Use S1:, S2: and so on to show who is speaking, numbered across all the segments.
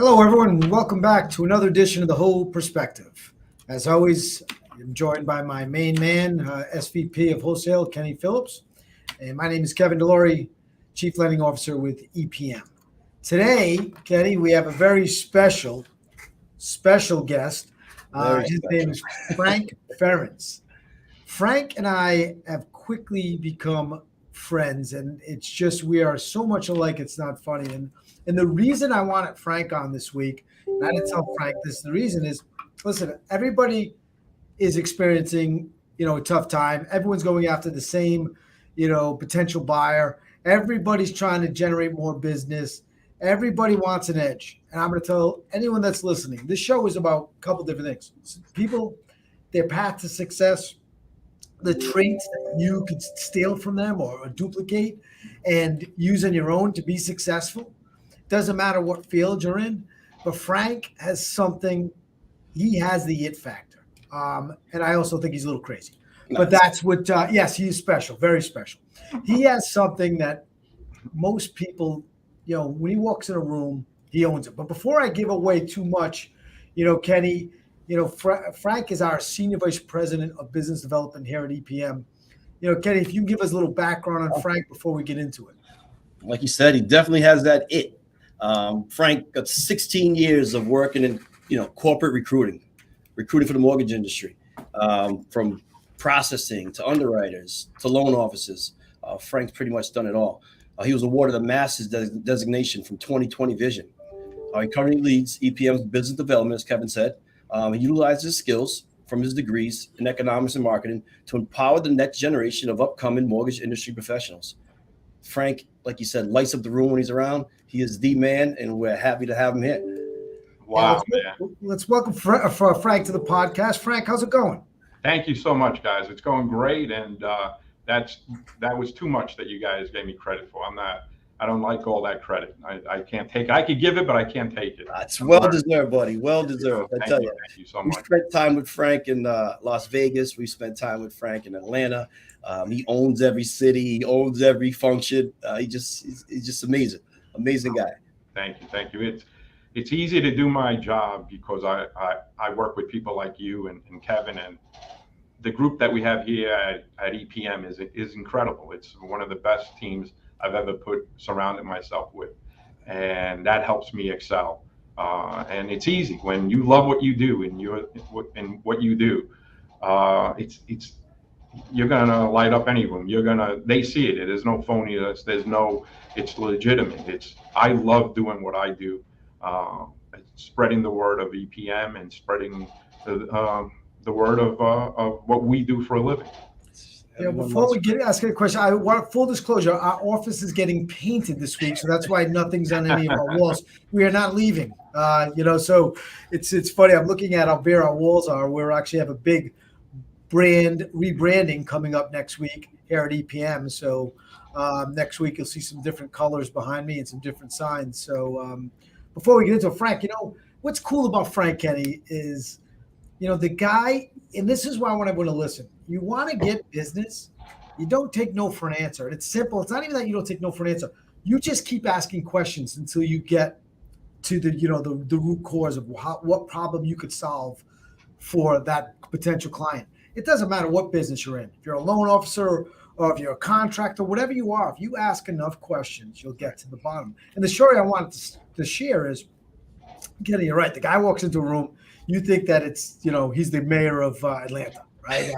S1: Hello, everyone, and welcome back to another edition of The Whole Perspective. As always, I'm joined by my main man, SVP of Wholesale, Kenny Phillips. And my name is Kevin Delory, Chief Lending Officer with EPM. Today, Kenny, we have a very special guest. His name is Frank Ferrans. Frank and I have quickly become friends, and it's just we are so much alike, it's not funny. And the reason I wanted Frank on this week, and I didn't tell Frank this, the reason is, listen, everybody is experiencing, a tough time. Everyone's going after the same, potential buyer. Everybody's trying to generate more business. Everybody wants an edge. And I'm going to tell anyone that's listening, this show is about a couple different things. People, their path to success, the traits that you could steal from them or duplicate and use on your own to be successful. Doesn't matter what field you're in, but Frank has something. He has the it factor, and I also think he's a little crazy. Nice. But that's what. Yes, he's special, very special. He has something that most people, when he walks in a room, he owns it. But before I give away too much, Kenny, Frank is our Senior Vice President of Business Development here at EPM. Kenny, if you can give us a little background on Frank before we get into it.
S2: Like you said, he definitely has that it. Frank got 16 years of working in, corporate recruiting for the mortgage industry, from processing to underwriters to loan officers. Frank's pretty much done it all. He was awarded a master's designation from 2020 Vision. He currently leads EPM's business development, as Kevin said. He utilizes his skills from his degrees in economics and marketing to empower the next generation of upcoming mortgage industry professionals. Frank, like you said, lights up the room when he's around. He is the man, and we're happy to have him here.
S3: Wow, man.
S1: Let's welcome Frank to the podcast. Frank, how's it going?
S3: Thank you so much, guys. It's going great, and that was too much that you guys gave me credit for. I don't like all that credit. I can't take it. I could give it, but I can't take it.
S2: It's well deserved, buddy. Well deserved. I tell you.
S3: Thank you so much.
S2: We spent time with Frank in Las Vegas. We spent time with Frank in Atlanta. He owns every city. He owns every function. He's just amazing. Amazing guy.
S3: Thank you. It's easy to do my job because I work with people like you and Kevin, and the group that we have here at EPM is incredible. It's one of the best teams I've ever surrounded myself with, and that helps me excel. And it's easy when you love what you do and what you do. You're gonna light up any room. They see it. There's no phoniness. It's legitimate. I love doing what I do. Spreading the word of EPM and spreading the word of what we do for a living.
S1: Before we ask a question, I want full disclosure. Our office is getting painted this week, so that's why nothing's on any of our walls. We are not leaving. So it's funny. I'm looking at how bare our walls are. We actually have a big brand rebranding coming up next week here at EPM. So next week you'll see some different colors behind me and some different signs. So before we get into it, Frank, what's cool about Frank, Kenny, is the guy, and this is why I want everyone to listen. You want to get business, you don't take no for an answer. And it's simple. It's not even that you don't take no for an answer. You just keep asking questions until you get to the root cause of what problem you could solve for that potential client. It doesn't matter what business you're in. If you're a loan officer or if you're a contractor, whatever you are, if you ask enough questions, you'll get to the bottom. And the story I wanted to share is, Kenny, you're right. The guy walks into a room, you think that it's, he's the mayor of Atlanta, right?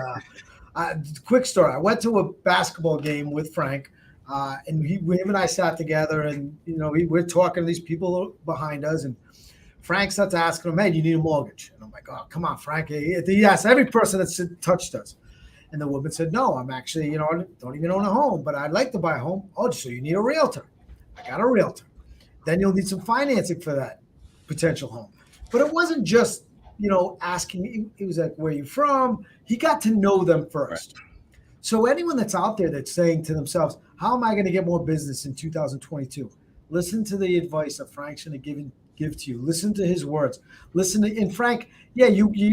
S1: Quick story. I went to a basketball game with Frank, and him and I sat together, and, we're talking to these people behind us, and Frank starts asking him, hey, do you need a mortgage? And I'm like, oh, come on, Frank. He asked every person that's touched us. And the woman said, no, I'm actually, don't even own a home, but I'd like to buy a home. Oh, so you need a realtor. I got a realtor. Then you'll need some financing for that potential home. But it wasn't just, asking. It was like, where are you from? He got to know them first. Right. So anyone that's out there that's saying to themselves, how am I going to get more business in 2022? Listen to the advice that Frank's going to give to you. Listen to his words. And Frank,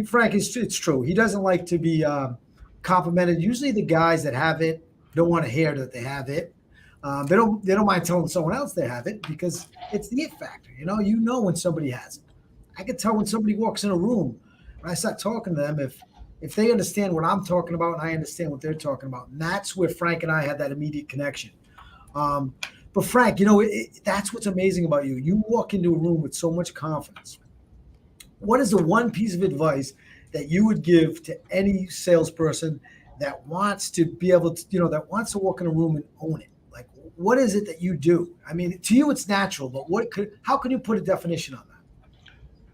S1: Frank, it's true. He doesn't like to be complimented. Usually the guys that have it don't want to hear that they have it. They don't mind telling someone else they have it because it's the it factor. You know when somebody has it. I can tell when somebody walks in a room when I start talking to them if they understand what I'm talking about and I understand what they're talking about. And that's where Frank and I had that immediate connection. But Frank, that's what's amazing about you. You walk into a room with so much confidence. What is the one piece of advice that you would give to any salesperson that wants to be able to, that wants to walk in a room and own it? Like, what is it that you do? I mean, to you, it's natural, but how can you put a definition on that?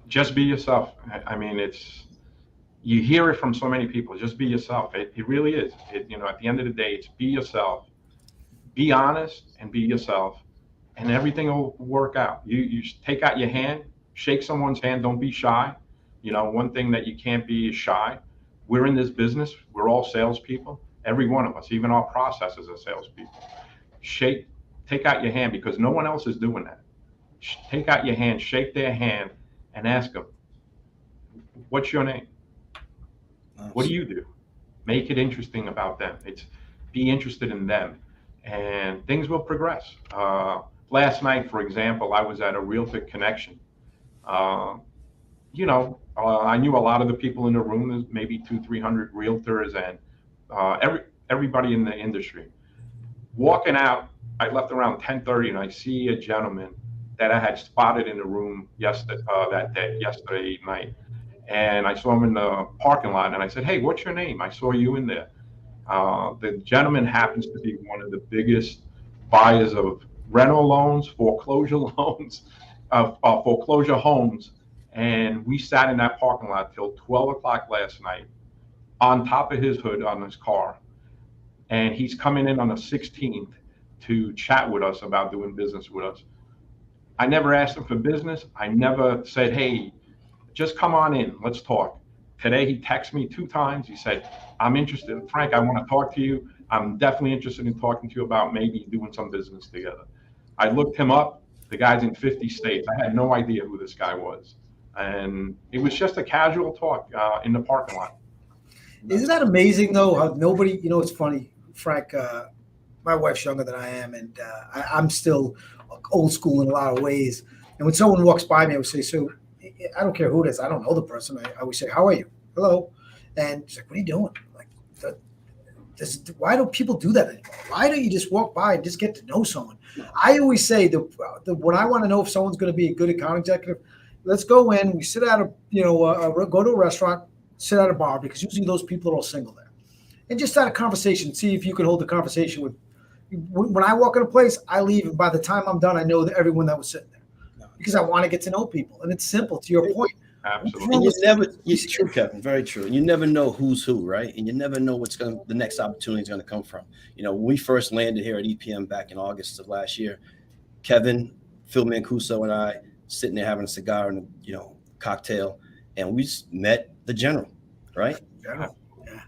S3: Just be yourself. I mean, you hear it from so many people. Just be yourself. It really is. At the end of the day, it's be yourself. Be honest and be yourself, and everything will work out. You take out your hand, shake someone's hand. Don't be shy. One thing that you can't be is shy. We're in this business. We're all salespeople. Every one of us, even our processors are salespeople. Take out your hand because no one else is doing that. Take out your hand, shake their hand, and ask them, "What's your name? What do you do?" Make it interesting about them. Be interested in them, and things will progress. Last night, for example, I was at a Realtor Connection. I knew a lot of the people in the room. There's maybe 200-300 realtors and everybody in the industry. Walking out, I left around 10:30, and I see a gentleman that I had spotted in the room yesterday night. And I saw him in the parking lot, and I said, "Hey, what's your name? I saw you in there." The gentleman happens to be one of the biggest buyers of rental loans, foreclosure loans, foreclosure homes. And we sat in that parking lot till 12 o'clock last night on top of his hood on his car. And he's coming in on the 16th to chat with us about doing business with us. I never asked him for business. I never said, "Hey, just come on in, let's talk." Today, he texted me 2 times. He said, "I'm interested. Frank, I want to talk to you. I'm definitely interested in talking to you about maybe doing some business together." I looked him up. The guy's in 50 states. I had no idea who this guy was. And it was just a casual talk in the parking lot.
S1: Isn't that amazing, though, how nobody, it's funny, Frank, my wife's younger than I am, and I'm still old school in a lot of ways. And when someone walks by me, I would say, "So I don't care who it is. I don't know the person. I always say, 'How are you?' 'Hello.'" And she's like, "What are you doing?" Like, why don't people do that anymore? Why don't you just walk by and just get to know someone? I always say when I want to know if someone's going to be a good account executive, let's go in. We sit at go to a restaurant, sit at a bar, because usually those people are all single there, and just start a conversation. See if you can hold a conversation with. When I walk in a place, I leave, and by the time I'm done, I know that everyone that was sitting there, because I want to get to know people, and it's simple. To your point,
S3: absolutely.
S2: And it's true, Kevin, very true. And you never know who's who, right? And you never know the next opportunity is going to come from. When we first landed here at EPM back in August of last year, Kevin, Phil Mancuso, and I sitting there having a cigar and cocktail, and we just met the general, right?
S1: Yeah.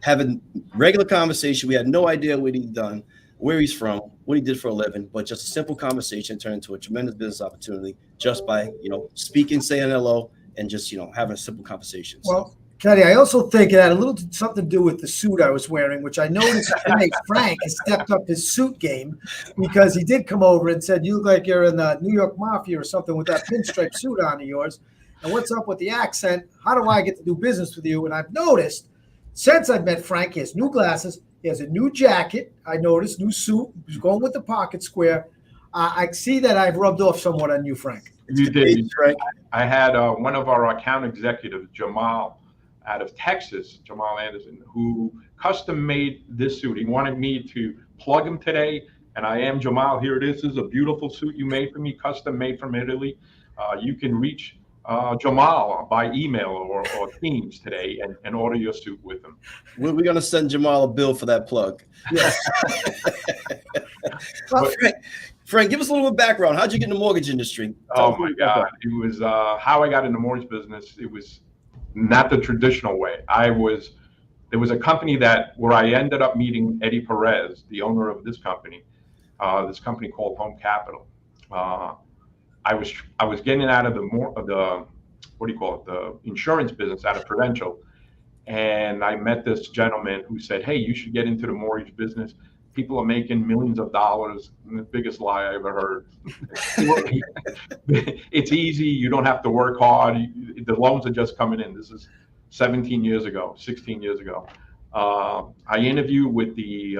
S2: Having regular conversation. We had no idea what he'd done, where he's from, what he did for a living, but just a simple conversation turned into a tremendous business opportunity just by, speaking, saying hello, and just, having a simple conversation.
S1: Well, Kenny, I also think it had a little something to do with the suit I was wearing, which I noticed today Frank has stepped up his suit game, because he did come over and said, "You look like you're in the New York Mafia or something with that pinstripe suit on of yours. And what's up with the accent? How do I get to do business with you?" And I've noticed since I've met Frank, he has new glasses. He has a new jacket. I noticed, new suit. He's going with the pocket square. I see that I've rubbed off somewhat on you, Frank.
S3: You did, Frank. I had one of our account executives, Jamal, out of Texas, Jamal Anderson, who custom made this suit. He wanted me to plug him today, and I am Jamal. Here it is. This is a beautiful suit you made for me, custom made from Italy. You can reach Jamal by email or Teams today and order your suit with him.
S2: We're going to send Jamal a bill for that plug.
S1: Yes.
S2: Well, Frank, give us a little bit of background. How'd you get in the mortgage industry?
S3: Oh my God. It was how I got in the mortgage business. It was not the traditional way. There was a company where I ended up meeting Eddie Perez, the owner of this company called Home Capital. I was getting out of the insurance business out of Prudential, and I met this gentleman who said, "Hey, you should get into the mortgage business." People are making millions of dollars. The biggest lie I ever heard. It's easy. You don't have to work hard. The loans are just coming in. This is 17 years ago, 16 years ago. I interviewed with the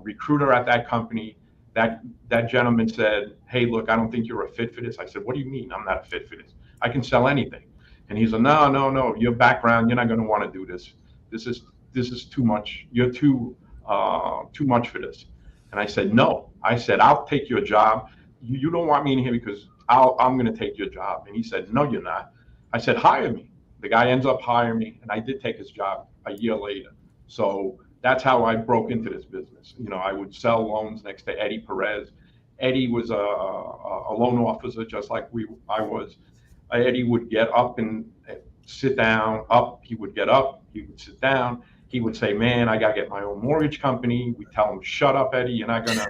S3: recruiter at that company. That gentleman said, "Hey, look, I don't think you're a fit for this." I said, "What do you mean I'm not a fit for this? I can sell anything." And he's like, no, your background, you're not going to want to do this. This is too much. You're too much for this. And I said, no. I said, I'll take your job. You don't want me in here because I'm going to take your job. And he said, no, you're not. I said, hire me. The guy ends up hiring me, and I did take his job a year later. So that's how I broke into this business. I would sell loans next to Eddie Perez. Eddie was a loan officer just like I was. Eddie would get up and sit down. He would get up. He would sit down. He would say, "Man, I gotta get my own mortgage company." We tell him, "Shut up, Eddie. You're not gonna.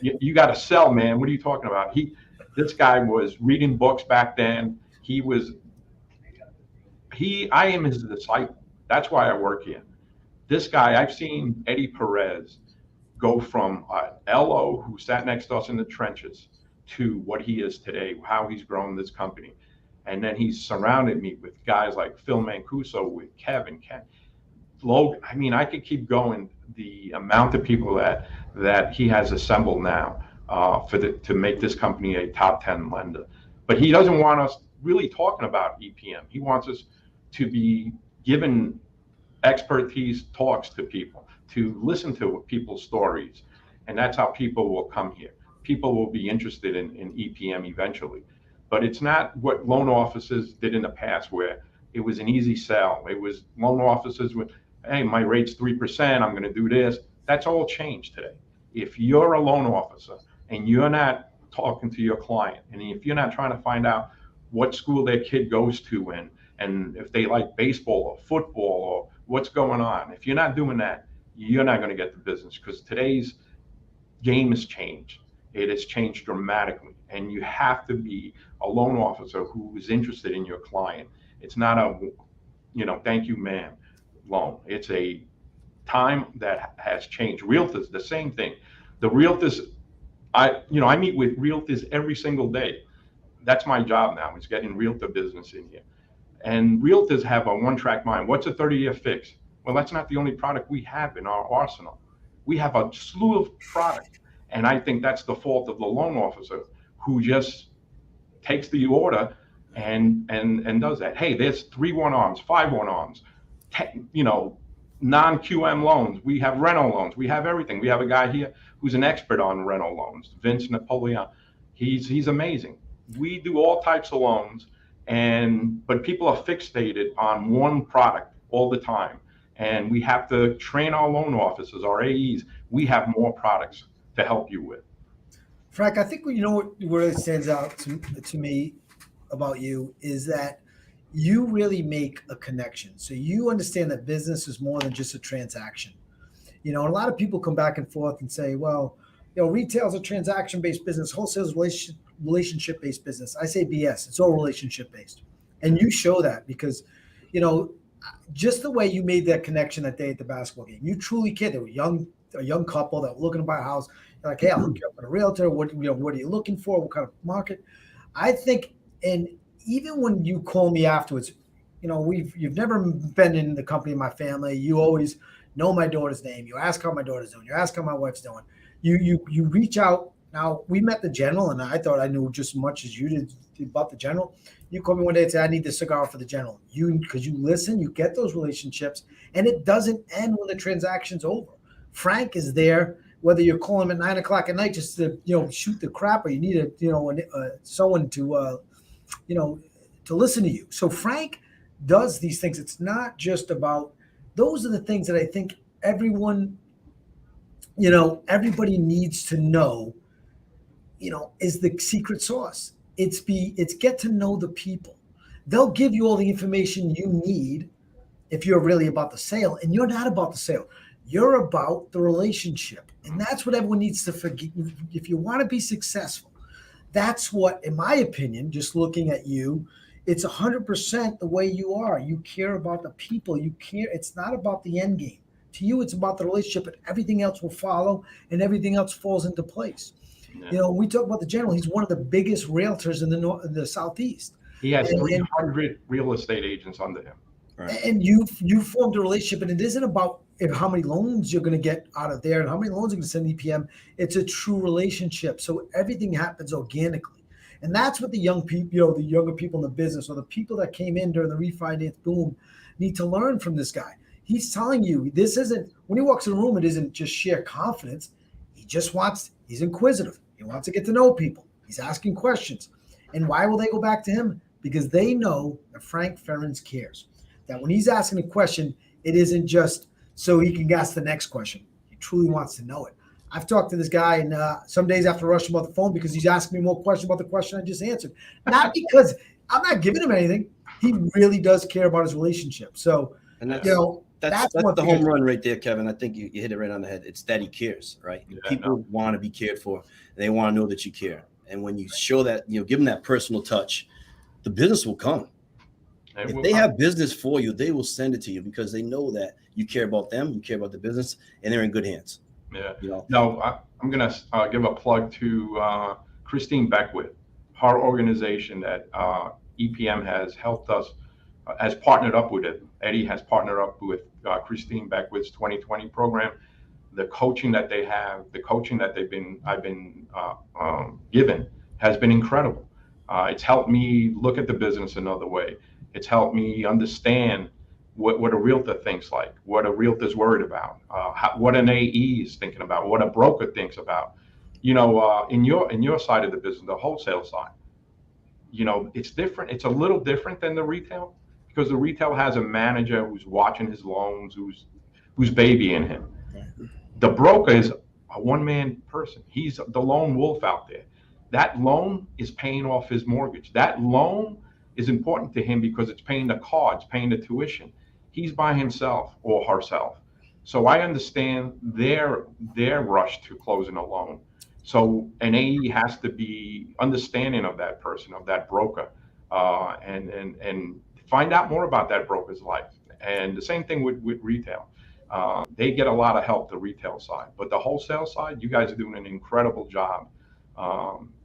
S3: you got to sell, man. What are you talking about?" This guy was reading books back then. I am his disciple. That's why I work here. This guy, I've seen Eddie Perez go from LO, who sat next to us in the trenches, to what he is today, how he's grown this company. And then he's surrounded me with guys like Phil Mancuso, with Kevin, Logan. I mean, I could keep going. The amount of people that he has assembled now to make this company a top 10 lender. But he doesn't want us really talking about EPM. He wants us to be given expertise talks to people, to listen to people's stories. And that's how people will come here. People will be interested in EPM eventually. But it's not what loan officers did in the past, where it was an easy sell. It was loan officers with, "Hey, my rate's 3%, I'm going to do this." That's all changed today. If you're a loan officer and you're not talking to your client, and if you're not trying to find out what school their kid goes to and if they like baseball or football or what's going on, if you're not doing that, you're not going to get the business, because today's game has changed. It has changed dramatically. And you have to be a loan officer who is interested in your client. It's not a, thank you, ma'am, loan. It's a time that has changed. Realtors, the same thing. The realtors, I meet with realtors every single day. That's my job now, is getting realtor business in here. And realtors have a one-track mind. What's a 30-year fix? Well, that's not the only product we have in our arsenal. We have a slew of products. And I think that's the fault of the loan officer, who just takes the order and does that. Hey, there's 3 1-arms, 5 1-arms, non-QM loans. We have rental loans. We have everything. We have a guy here who's an expert on rental loans, Vince Napoleon. He's amazing. We do all types of loans, but people are fixated on one product all the time. And we have to train our loan officers, our AEs. We have more products to help you with.
S1: Frank, I think what really stands out to me about you is that you really make a connection. So you understand that business is more than just a transaction. A lot of people come back and forth and say, well, retail is a transaction-based business, wholesale is relationship-based business. I say BS. It's all relationship-based. And you show that because, just the way you made that connection that day at the basketball game, you truly cared. They were a young couple that were looking to buy a house. You're like, "Hey, I'll hook you up with a realtor. What are you looking for? What kind of market?" I think, and even when you call me afterwards, you've never been in the company of my family. You always know my daughter's name. You ask how my daughter's doing. You ask how my wife's doing. You reach out. Now, we met the general, and I thought I knew just as much as you did about the general. You called me one day and said, "I need the cigar for the general." Because you listen, you get those relationships, and it doesn't end when the transaction's over. Frank is there, whether you're calling him at 9:00 at night just to shoot the crap, or you need someone to to listen to you. So Frank does these things. It's not just about, those are the things that I think everybody needs to know, is the secret sauce. It's get to know the people. They'll give you all the information you need if you're really about the sale, and you're not about the sale. You're about the relationship. And that's what everyone needs to forget. If you want to be successful, that's what, in my opinion, just looking at you, it's 100% the way you are. You care about the people. You care. It's not about the end game. To you, it's about the relationship, and everything else will follow, and everything else falls into place.
S3: Yeah.
S1: You know, we talk about the general. He's one of the biggest realtors in the Southeast.
S3: He has
S1: And-
S3: 300 real estate agents under him.
S2: Right.
S1: And you formed a relationship, and it isn't about how many loans you're going to get out of there and how many loans you're going to send EPM. It's a true relationship. So everything happens organically. And that's what the young people, you know, the younger people in the business, or the people that came in during the refinance boom, need to learn from this guy. He's telling you this isn't, when he walks in a room, it isn't just sheer confidence. He's inquisitive. He wants to get to know people. He's asking questions. And why will they go back to him? Because they know that Frank Ferrans cares. That when he's asking a question, it isn't just so he can ask the next question. He truly wants to know it. I've talked to this guy, and some days after rushing him off the phone because he's asking me more questions about the question I just answered. Not because I'm not giving him anything. He really does care about his relationship. So,
S2: And that's,
S1: you know,
S2: that's the home run right there, Kevin. I think you hit it right on the head. It's that he cares, right?
S3: Yeah,
S2: People want to be cared for, and they want to know that you care. And when you show that, you know, give them that personal touch, the business will come. If they have business for you, they will send it to you because they know that you care about them, you care about the business, and they're in good hands.
S3: Yeah.
S2: You know?
S3: No, I'm going to give a plug to Christine Beckwith, her organization that EPM has helped us, has partnered up with it. Eddie has partnered up with Christine Beckwith's 2020 program. The coaching that they have, the coaching that I've been given has been incredible. It's helped me look at the business another way. It's helped me understand what a realtor thinks like, what a realtor's worried about, what an AE is thinking about, what a broker thinks about. You know, in your side of the business, the wholesale side, you know, it's different. It's a little different than the retail because the retail has a manager who's watching his loans, who's babying him. The broker is a one-man person. He's the lone wolf out there. That loan is paying off his mortgage. That loan is important to him because it's paying the cards, paying the tuition. He's by himself or herself. So I understand their rush to closing a loan. So an AE has to be understanding of that person, of that broker, and find out more about that broker's life. And the same thing with retail. They get a lot of help, the retail side, but the wholesale side, you guys are doing an incredible job.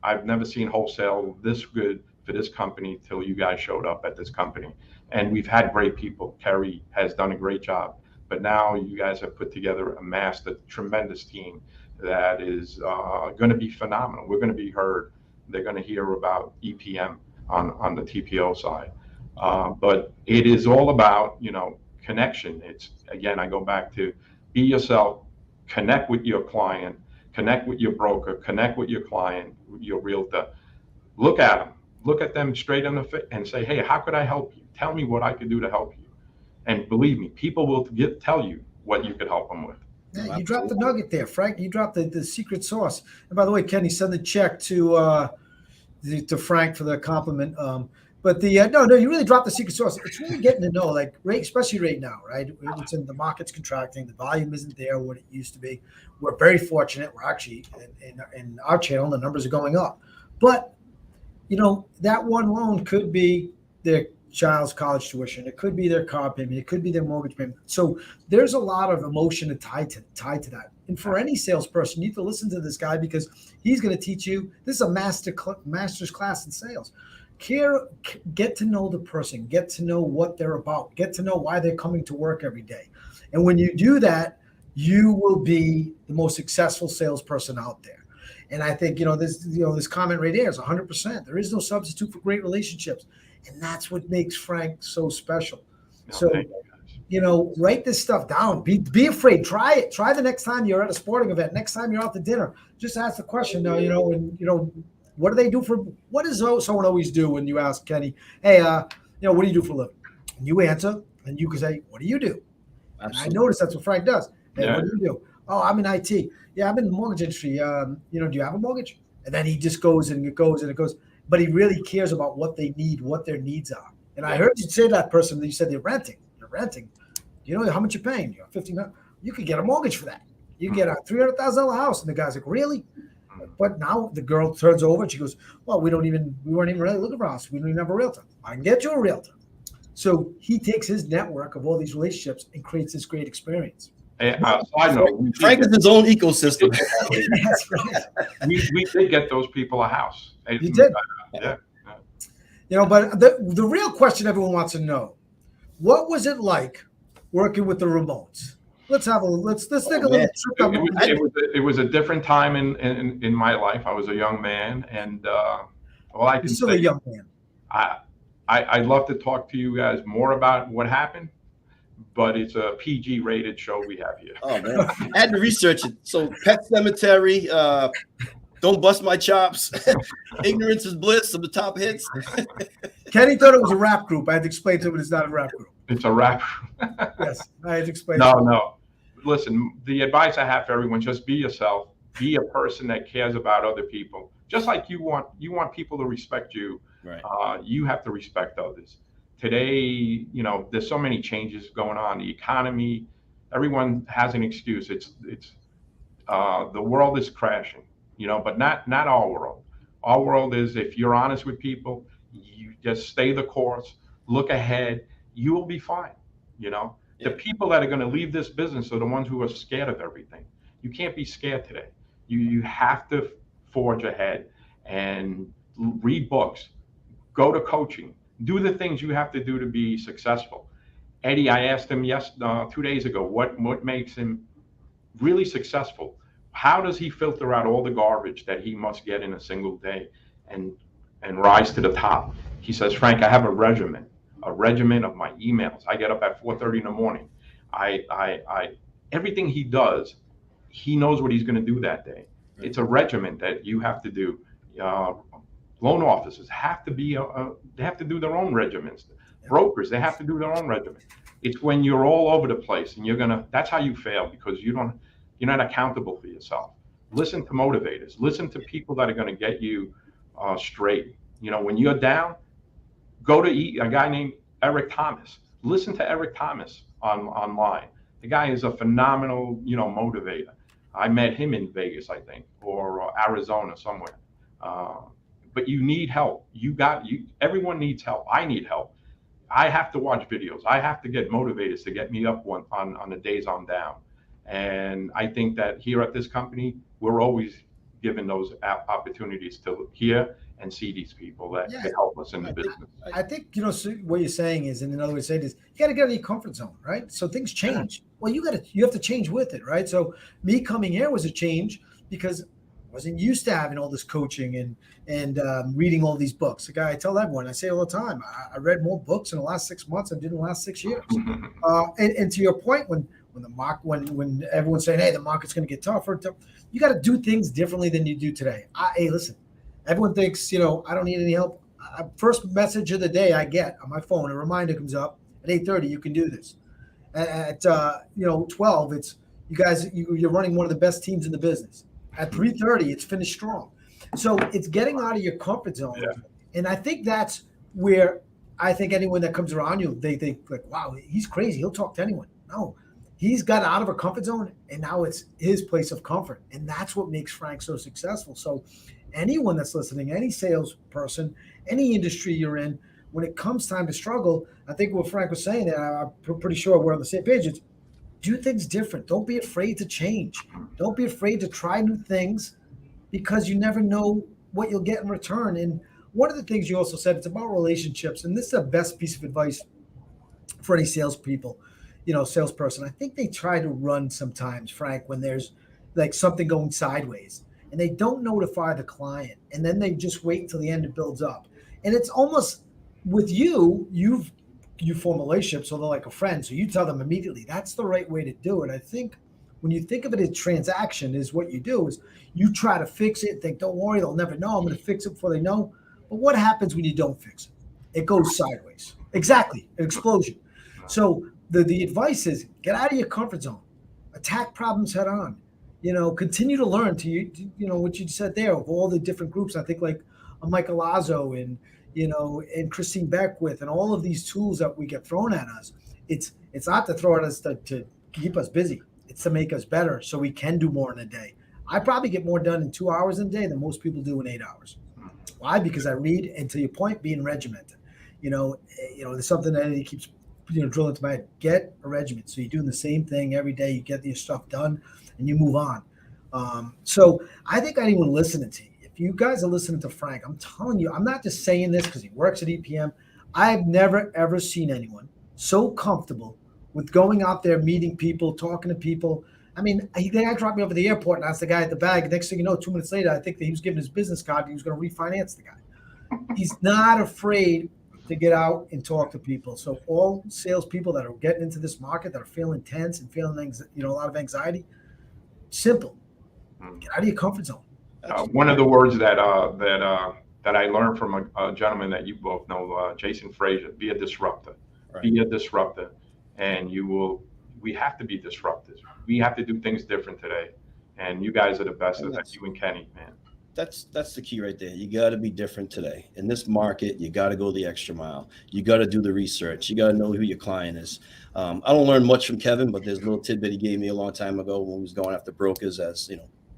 S3: I've never seen wholesale this good for this company till you guys showed up at this company. And we've had great people. Kerry has done a great job, but now you guys have put together, amassed a tremendous team that is going to be phenomenal. We're going to be heard. They're going to hear about EPM on the TPO side. But it is all about, you know, connection. It's, again, I go back to be yourself, connect with your client, connect with your broker, connect with your client, your realtor. Look at them straight in the face and say, hey, how could I help you? Tell me what I could do to help you. And believe me, people will tell you what you could help them with.
S1: Yeah, you dropped the nugget there, Frank. You dropped the secret sauce. And by the way, Kenny, send the check to Frank for the compliment. But no, you really dropped the secret sauce. It's really getting to know, like, especially right now, right? It's in the market's contracting. The volume isn't there what it used to be. We're very fortunate. We're actually in our channel, the numbers are going up. But you know, that one loan could be their child's college tuition. It could be their car payment. It could be their mortgage payment. So there's a lot of emotion tied to that. And for any salesperson, you need to listen to this guy because he's going to teach you. This is a master's class in sales. Get to know the person. Get to know what they're about. Get to know why they're coming to work every day. And when you do that, you will be the most successful salesperson out there. And I think, this comment right there is 100%. There is no substitute for great relationships. And that's what makes Frank so special. So, write this stuff down. Be afraid. Try it. Try the next time you're at a sporting event. Next time you're out to dinner. Just ask the question. What do they do what does someone always do when you ask Kenny, hey, what do you do for a living? And you answer, and you can say, what do you do? Absolutely. And I notice that's what Frank does. Hey, What do you do? Oh, I'm in IT. Yeah, I'm in the mortgage industry. Do you have a mortgage? And then he just goes and it goes. But he really cares about what they need, what their needs are. And I heard you say that person that you said they're renting. You're renting. You know how much you're paying? You're $1,500. You could get a mortgage for that. You get a $300,000 house. And the guy's like, really? But now the girl turns over and she goes, well, we weren't even really looking for a house. We don't even have a realtor. I can get you a realtor. So he takes his network of all these relationships and creates this great experience.
S3: Side note,
S2: Frank is his own ecosystem.
S1: That's right.
S3: we did get those people a house.
S1: You did.
S3: Yeah.
S1: But the real question everyone wants to know, what was it like working with the Ramones? Let's take a little trip.
S3: It was a different time in my life. I was a young man, and all I can
S1: You're still
S3: say,
S1: a young man.
S3: I'd love to talk to you guys more about what happened, but it's a PG rated show we have here.
S2: Oh man, I had to research it. So Pet Cemetery, Don't Bust My Chops, Ignorance is Bliss, some of the top hits.
S1: Kenny thought it was a rap group. I had to explain to him it's not a rap group.
S3: It's a rap.
S1: Yes, I had to explain.
S3: No. Listen, the advice I have for everyone: just be yourself. Be a person that cares about other people, just like you want people to respect you.
S2: Right.
S3: You have to respect others. Today, there's so many changes going on. The economy, everyone has an excuse. It's the world is crashing, but not our world. Our world is, if you're honest with people, you just stay the course, look ahead, you will be fine. The people that are going to leave this business are the ones who are scared of everything. You can't be scared today. You have to forge ahead and read books, go to coaching, do the things you have to do to be successful. Eddie, I asked him 2 days ago, what makes him really successful? How does he filter out all the garbage that he must get in a single day and rise to the top? He says, Frank, I have a regimen of my emails. I get up at 4:30 in the morning. I everything he does, he knows what he's going to do that day. Right. It's a regimen that you have to do. Loan officers have to they have to do their own regimens. Brokers, they have to do their own regimen. It's when you're all over the place and that's how you fail, because you're not accountable for yourself. Listen to motivators. Listen to people that are going to get you straight. When you're down, go to a guy named Eric Thomas. Listen to Eric Thomas online. The guy is a phenomenal, motivator. I met him in Vegas, I think, or Arizona somewhere. But you need help. Everyone needs help. I need help. I have to watch videos. I have to get motivators to get me up on the days I'm down. And I think that here at this company, we're always given those opportunities to hear and see these people that can help us in the business.
S1: I think, what you're saying is, and another way to say it is, you got to get out of your comfort zone, right? So things change. Well, you have to change with it, right? So me coming here was a change because I wasn't used to having all this coaching and reading all these books. The guy, I tell everyone, I say all the time, I read more books in the last 6 months than I did in the last 6 years. And to your point, when everyone's saying, hey, the market's going to get tougher, you got to do things differently than you do today. Hey, listen, everyone thinks, I don't need any help. First message of the day I get on my phone, a reminder comes up at 8:30, you can do this. At 12, it's you guys, you're running one of the best teams in the business. At 3:30, it's finished strong. So it's getting out of your comfort zone. Yeah. And I think that's where I think anyone that comes around you, they think like, wow, he's crazy. He'll talk to anyone. No, he's got out of a comfort zone and now it's his place of comfort. And that's what makes Frank so successful. So anyone that's listening, any salesperson, any industry you're in, when it comes time to struggle, I think what Frank was saying, and I'm pretty sure we're on the same page, it's do things different. Don't be afraid to change. Don't be afraid to try new things because you never know what you'll get in return. And one of the things you also said, it's about relationships. And this is the best piece of advice for any salesperson. I think they try to run sometimes, Frank, when there's like something going sideways and they don't notify the client. And then they just wait until the end it builds up. And it's almost with you form a relationship, so they're like a friend. So you tell them immediately. That's the right way to do it. I think when you think of it as transaction, is what you do is you try to fix it. Think, don't worry, they'll never know. I'm going to fix it before they know. But what happens when you don't fix it? It goes sideways. Exactly, an explosion. So the advice is get out of your comfort zone, attack problems head on. Continue to learn what you said there of all the different groups. I think like Michael Lazo and Christine Beckwith and all of these tools that we get thrown at us. It's not to throw at us to keep us busy. It's to make us better so we can do more in a day. I probably get more done in 2 hours in a day than most people do in 8 hours. Why? Because I read, and to your point, being regimented. There's something that he keeps drill into my head. Get a regimen. So you're doing the same thing every day. You get your stuff done, and you move on. So I think anyone listening to you, if you guys are listening to Frank, I'm telling you, I'm not just saying this because he works at EPM. I've never, ever seen anyone so comfortable with going out there, meeting people, talking to people. I mean, the guy dropped me over the airport and asked the guy at the bag. Next thing you know, 2 minutes later, I think that he was giving his business card. He was going to refinance the guy. He's not afraid to get out and talk to people. So all salespeople that are getting into this market, that are feeling tense and feeling, a lot of anxiety, simple. Get out of your comfort zone.
S3: One of the words that I learned from a gentleman that you both know, Jason Frazier, be a disruptor. Right. Be a disruptor, and we have to be disruptors. We have to do things different today, and you guys are the best at that. You and Kenny, man.
S2: That's the key right there. You got to be different today. In this market, you got to go the extra mile. You got to do the research. You got to know who your client is. I don't learn much from Kevin, but there's a little tidbit he gave me a long time ago when he was going after brokers as,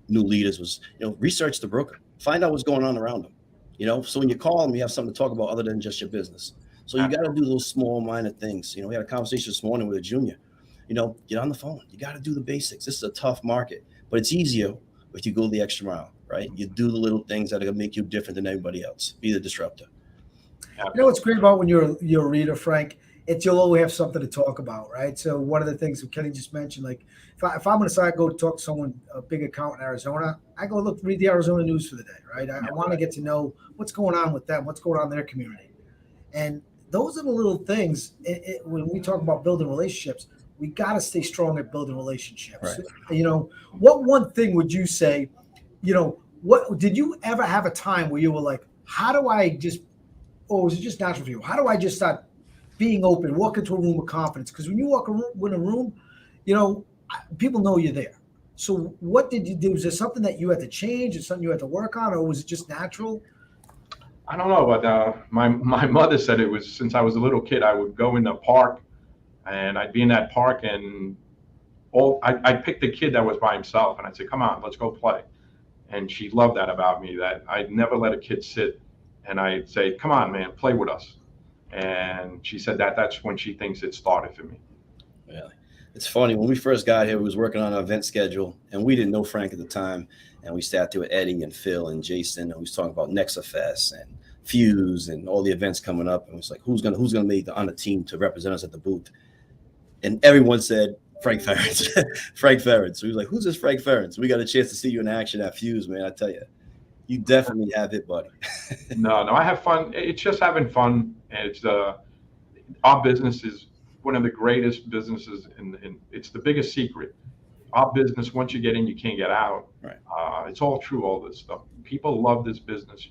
S2: new leaders was, research the broker. Find out what's going on around them. So when you call them, you have something to talk about other than just your business. So you got to do those small, minor things. We had a conversation this morning with a junior. Get on the phone. You got to do the basics. This is a tough market, but it's easier if you go the extra mile, right? You do the little things that are going to make you different than everybody else. Be the disruptor.
S1: What's great about when you're a reader, Frank? You'll always have something to talk about, right? So one of the things that Kenny just mentioned, like if I'm going to decide to go talk to someone, a big account in Arizona, I go read the Arizona news for the day, right? I want to get to know what's going on with them, what's going on in their community. And those are the little things. When we talk about building relationships, we got to stay strong at building relationships. Right. What one thing would you say, what did you ever have a time where you were like, how do I just, or was it just natural for you? How do I just start being open, walk into a room with confidence? Because when you walk in a room, people know you're there. So what did you do? Was there something that you had to change or something you had to work on, or was it just natural?
S3: I don't know, but my mother said it was since I was a little kid, I would go in the park and I'd be in that park and I'd pick the kid that was by himself and I'd say, come on, let's go play. And she loved that about me, that I'd never let a kid sit and I'd say, come on, man, play with us. And she said that's when she thinks it started for me.
S2: Really? It's funny. When we first got here, we was working on an event schedule and we didn't know Frank at the time. And we sat there with Eddie and Phil and Jason, and we was talking about NexaFest and Fuse and all the events coming up. And it was like, who's gonna make on the team to represent us at the booth? And everyone said Frank Ferrans, Frank Ferrans. So he was like, who's this Frank Ferrans? We got a chance to see you in action at Fuse, man. I tell you, you definitely have it, buddy.
S3: No, I have fun. It's just having fun. And it's our business is one of the greatest businesses, and it's the biggest secret. Our business, once you get in, you can't get out.
S2: Right.
S3: It's all true, all this stuff. People love this business.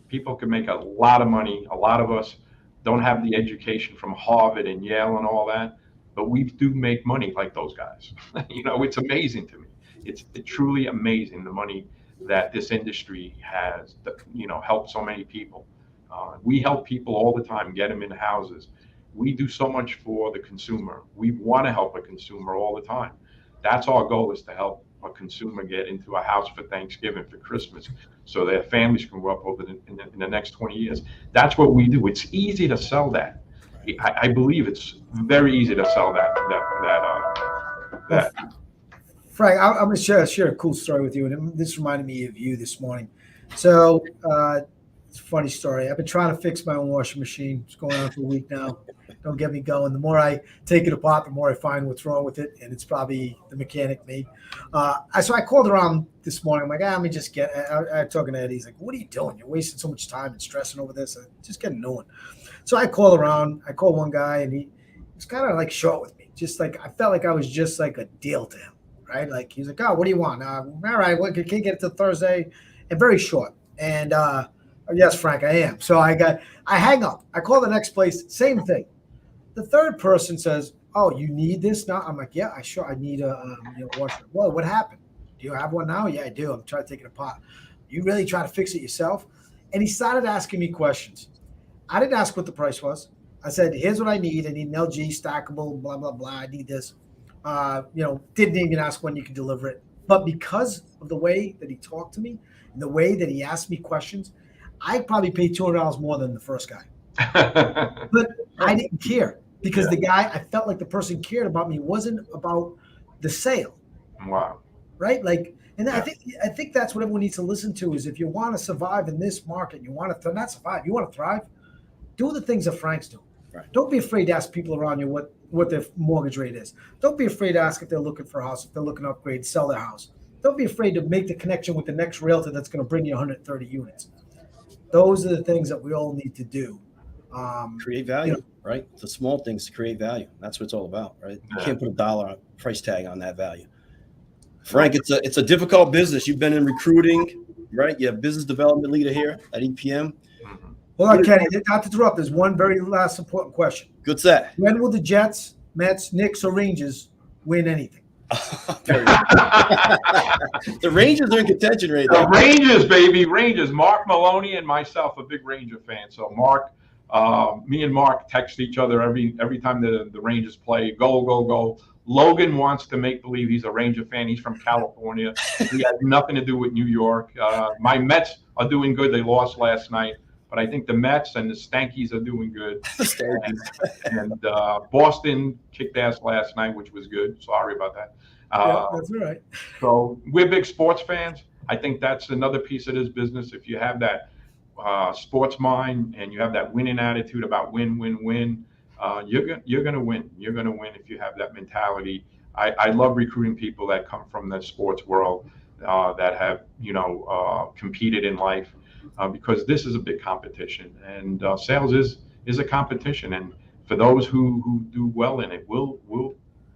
S3: People can make a lot of money. A lot of us don't have the education from Harvard and Yale and all that, but we do make money like those guys. It's amazing to me. It's truly amazing, the money that this industry has, helped so many people. We help people all the time, get them in houses. We do so much for the consumer. We want to help a consumer all the time. That's our goal, is to help a consumer get into a house for Thanksgiving, for Christmas, so their families can grow up in the next 20 years. That's what we do. It's easy to sell that. I believe it's very easy to sell that.
S1: Frank, I'm going to share a cool story with you, and this reminded me of you this morning. So it's a funny story. I've been trying to fix my own washing machine. It's going on for a week now. Don't get me going. The more I take it apart, the more I find what's wrong with it, and it's probably the mechanic, me. So I called around this morning. I'm like, let me just get. I'm talking to Eddie. He's like, what are you doing? You're wasting so much time and stressing over this. Just get a new one. So I call around. I call one guy, and he was kind of like short with me. Just like I felt like I was just like a deal to him, right? Like he's like, oh, what do you want? All right, well, can't get it till Thursday, and very short. And yes, Frank, I am. So I hang up. I call the next place. Same thing. The third person says, oh, you need this now? I'm like, yeah, I need a washer. Well, what happened? Do you have one now? Yeah, I do. I'm trying to take it apart. You really try to fix it yourself? And he started asking me questions. I didn't ask what the price was. I said, here's what I need. I need an LG stackable, blah, blah, blah. I need this. Didn't even ask when you could deliver it. But because of the way that he talked to me and the way that he asked me questions, I probably paid $200 more than the first guy. But I didn't care, because the guy, I felt like the person cared about me. It wasn't about the sale.
S3: Wow.
S1: Right? Like, and I think that's what everyone needs to listen to is if you want to survive in this market, you want to not survive, you want to thrive, do the things that Frank's doing.
S2: Right.
S1: Don't be afraid to ask people around you what their mortgage rate is. Don't be afraid to ask if they're looking for a house, if they're looking to upgrade, sell their house. Don't be afraid to make the connection with the next realtor that's going to bring you 130 units. Those are the things that we all need to do.
S2: Create value, right? The small things to create value. That's what it's all about, right? You can't put a dollar price tag on that value. Frank, it's a difficult business. You've been in recruiting, right? You have business development leader here at EPM.
S1: Hold on, Kenny, not to interrupt. There's one very last important question.
S2: Good set.
S1: When will the Jets, Mets, Knicks, or Rangers win anything?
S2: The Rangers are in contention right now.
S3: The Rangers, baby, Rangers. Mark Maloney and myself, a big Ranger fan. So Mark, me and Mark text each other every time the Rangers play. Go, go, go. Logan wants to make believe he's a Ranger fan. He's from California. He has nothing to do with New York. My Mets are doing good. They lost last night. But I think the Mets and the Stankies are doing good. and Boston kicked ass last night, which was good. Sorry about that.
S1: That's all right.
S3: So we're big sports fans. I think that's another piece of this business. If you have that sports mind and you have that winning attitude about win, win, win, you're gonna win. You're gonna win if you have that mentality. I love recruiting people that come from the sports world that have competed in life. Because this is a big competition, and sales is a competition. And for those who do well in it, we'll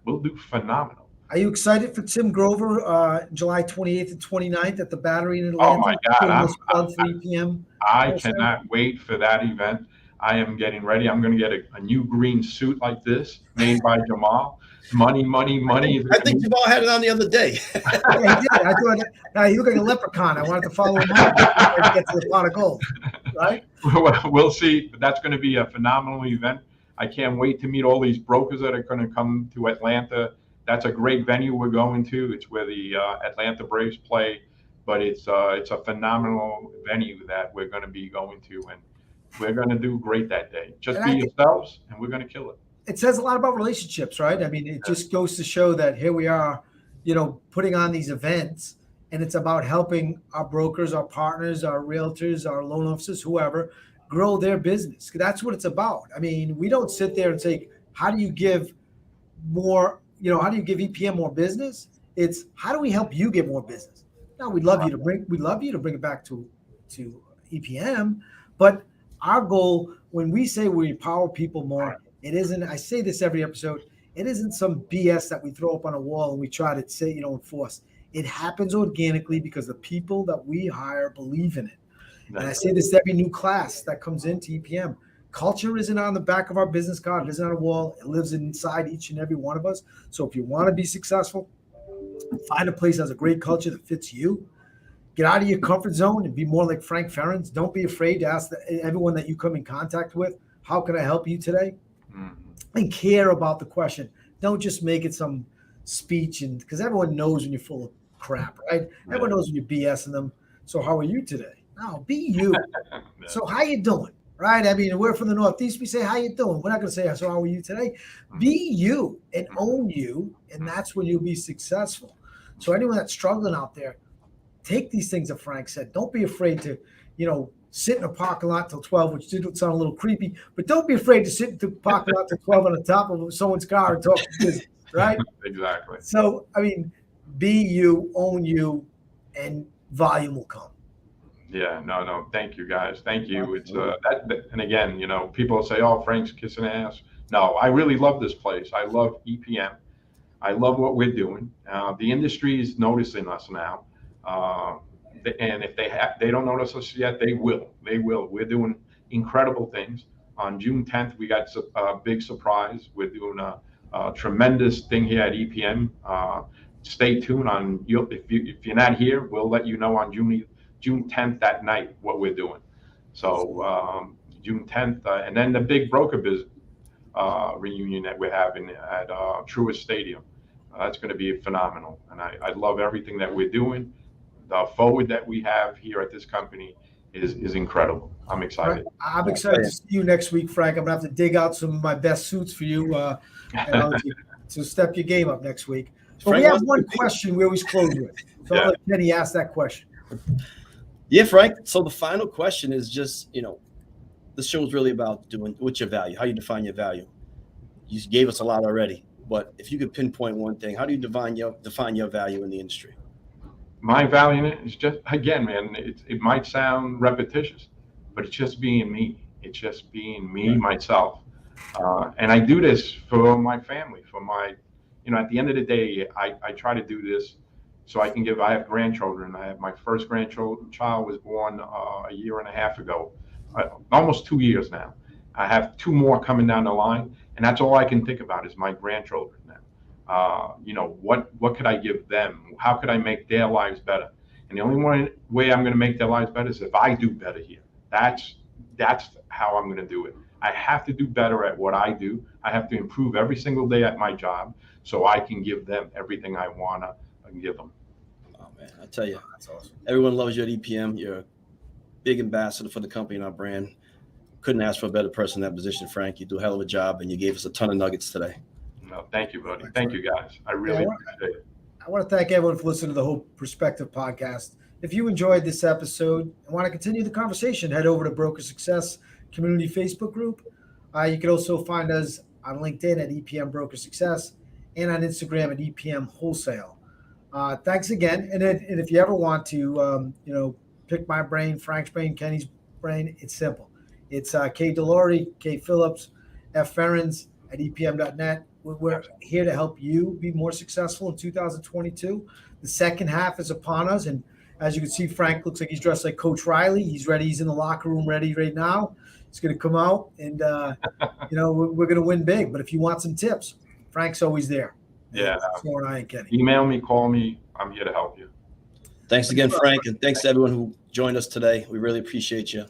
S3: do phenomenal.
S1: Are you excited for Tim Grover, July 28th and 29th at the Battery in Atlanta?
S3: Oh my God!
S1: For EPM.
S3: I cannot wait for that event. I am getting ready. I'm going to get a new green suit like this, made by Jamal. Money, money, money.
S2: I think Jamal had it on the other day.
S1: Yeah, he did. I thought he looked like a leprechaun. I wanted to follow him out and get to the pot of gold, right?
S3: We'll see. But that's going to be a phenomenal event. I can't wait to meet all these brokers that are going to come to Atlanta. That's a great venue we're going to. It's where the Atlanta Braves play, but it's a phenomenal venue that we're going to be going to, and we're going to do great that day. Just be yourselves, and we're going to kill it.
S1: It says a lot about relationships, right? I mean, it just goes to show that here we are, putting on these events, and it's about helping our brokers, our partners, our realtors, our loan officers, whoever, grow their business. That's what it's about. I mean, we don't sit there and say, how do you give more, how do you give EPM more business? It's how do we help you get more business? Now, we'd love you to bring it back to EPM, but our goal, when we say we empower people more, it isn't, I say this every episode, it isn't some BS that we throw up on a wall and we try to say, enforce. It happens organically because the people that we hire believe in it. And I say this to every new class that comes into EPM. Culture isn't on the back of our business card. It isn't on a wall. It lives inside each and every one of us. So if you want to be successful, find a place that has a great culture that fits you. Get out of your comfort zone and be more like Frank Ferrans. Don't be afraid to ask everyone that you come in contact with, how can I help you today? And care about the question. Don't just make it some speech, and because everyone knows when you're full of crap, right? Everyone knows when you're BSing them. So how are you today? No, be you. So how you doing? Right? I mean, we're from the Northeast. We say, how you doing? We're not going to say, so how are you today? Be you and own you, and that's when you'll be successful. So anyone that's struggling out there, take these things that Frank said. Don't be afraid to, sit in a parking lot till 12, which did sound a little creepy, but don't be afraid to sit in the parking lot till 12 on the top of someone's car and talk business, right?
S3: Exactly.
S1: So, I mean, be you, own you, and volume will come.
S3: Yeah, no, thank you guys. Thank you. It's and again, people say, "Oh, Frank's kissing ass." No, I really love this place. I love EPM. I love what we're doing. The industry is noticing us now. And if they don't notice us yet, they will. We're doing incredible things. On June 10th, we got a big surprise. We're doing a tremendous thing here at EPM. Stay tuned on. If you're not here, we'll let you know on June 10th that night what we're doing. So June 10th, and then the big broker business reunion that we're having at Truist Stadium. That's going to be phenomenal, and I love everything that we're doing. The forward that we have here at this company is incredible. I'm excited.
S1: I'm excited to see you next week, Frank. I'm gonna have to dig out some of my best suits for you, to step your game up next week. But we have one question we always close with. So I'll let Kenny ask that question.
S2: Yeah, Frank. So the final question is just, the show is really about what's your value, how you define your value. You gave us a lot already, but if you could pinpoint one thing, how do you define your value in the industry?
S3: My value in it is just, again, man, it might sound repetitious, but it's just being me. It's just being me, myself. And I do this for my family, for my, at the end of the day, I try to do this so I can I have grandchildren. I have my first child was born a year and a half ago, almost 2 years now. I have 2 more coming down the line, and that's all I can think about is my grandchildren now. What could I give them? How could I make their lives better? And the only way I'm going to make their lives better is if I do better here. That's how I'm going to do it. I have to do better at what I do. I have to improve every single day at my job so I can give them everything I want to give them.
S2: Oh, man, I tell you, that's awesome. Everyone loves you at EPM. You're a big ambassador for the company and our brand. Couldn't ask for a better person in that position, Frank. You do a hell of a job, and you gave us a ton of nuggets today.
S3: No, thank you, buddy. Thank you, guys. I really appreciate it.
S1: I want to thank everyone for listening to the Whole Perspective podcast. If you enjoyed this episode and want to continue the conversation, head over to Broker Success Community Facebook group. You can also find us on LinkedIn at EPM Broker Success and on Instagram at EPM Wholesale. Thanks again. And if you ever want to, pick my brain, Frank's brain, Kenny's brain, it's simple. It's K. Delory, K. Phillips, F. Ferrans at EPM.net. We're here to help you be more successful in 2022. The second half is upon us. And as you can see, Frank looks like he's dressed like Coach Riley. He's ready. He's in the locker room ready right now. He's going to come out and, we're going to win big. But if you want some tips, Frank's always there.
S3: Yeah.
S1: So are I and Kenny.
S3: Email me, call me. I'm here to help you.
S2: Thanks again, Frank. And thanks to everyone who joined us today. We really appreciate you.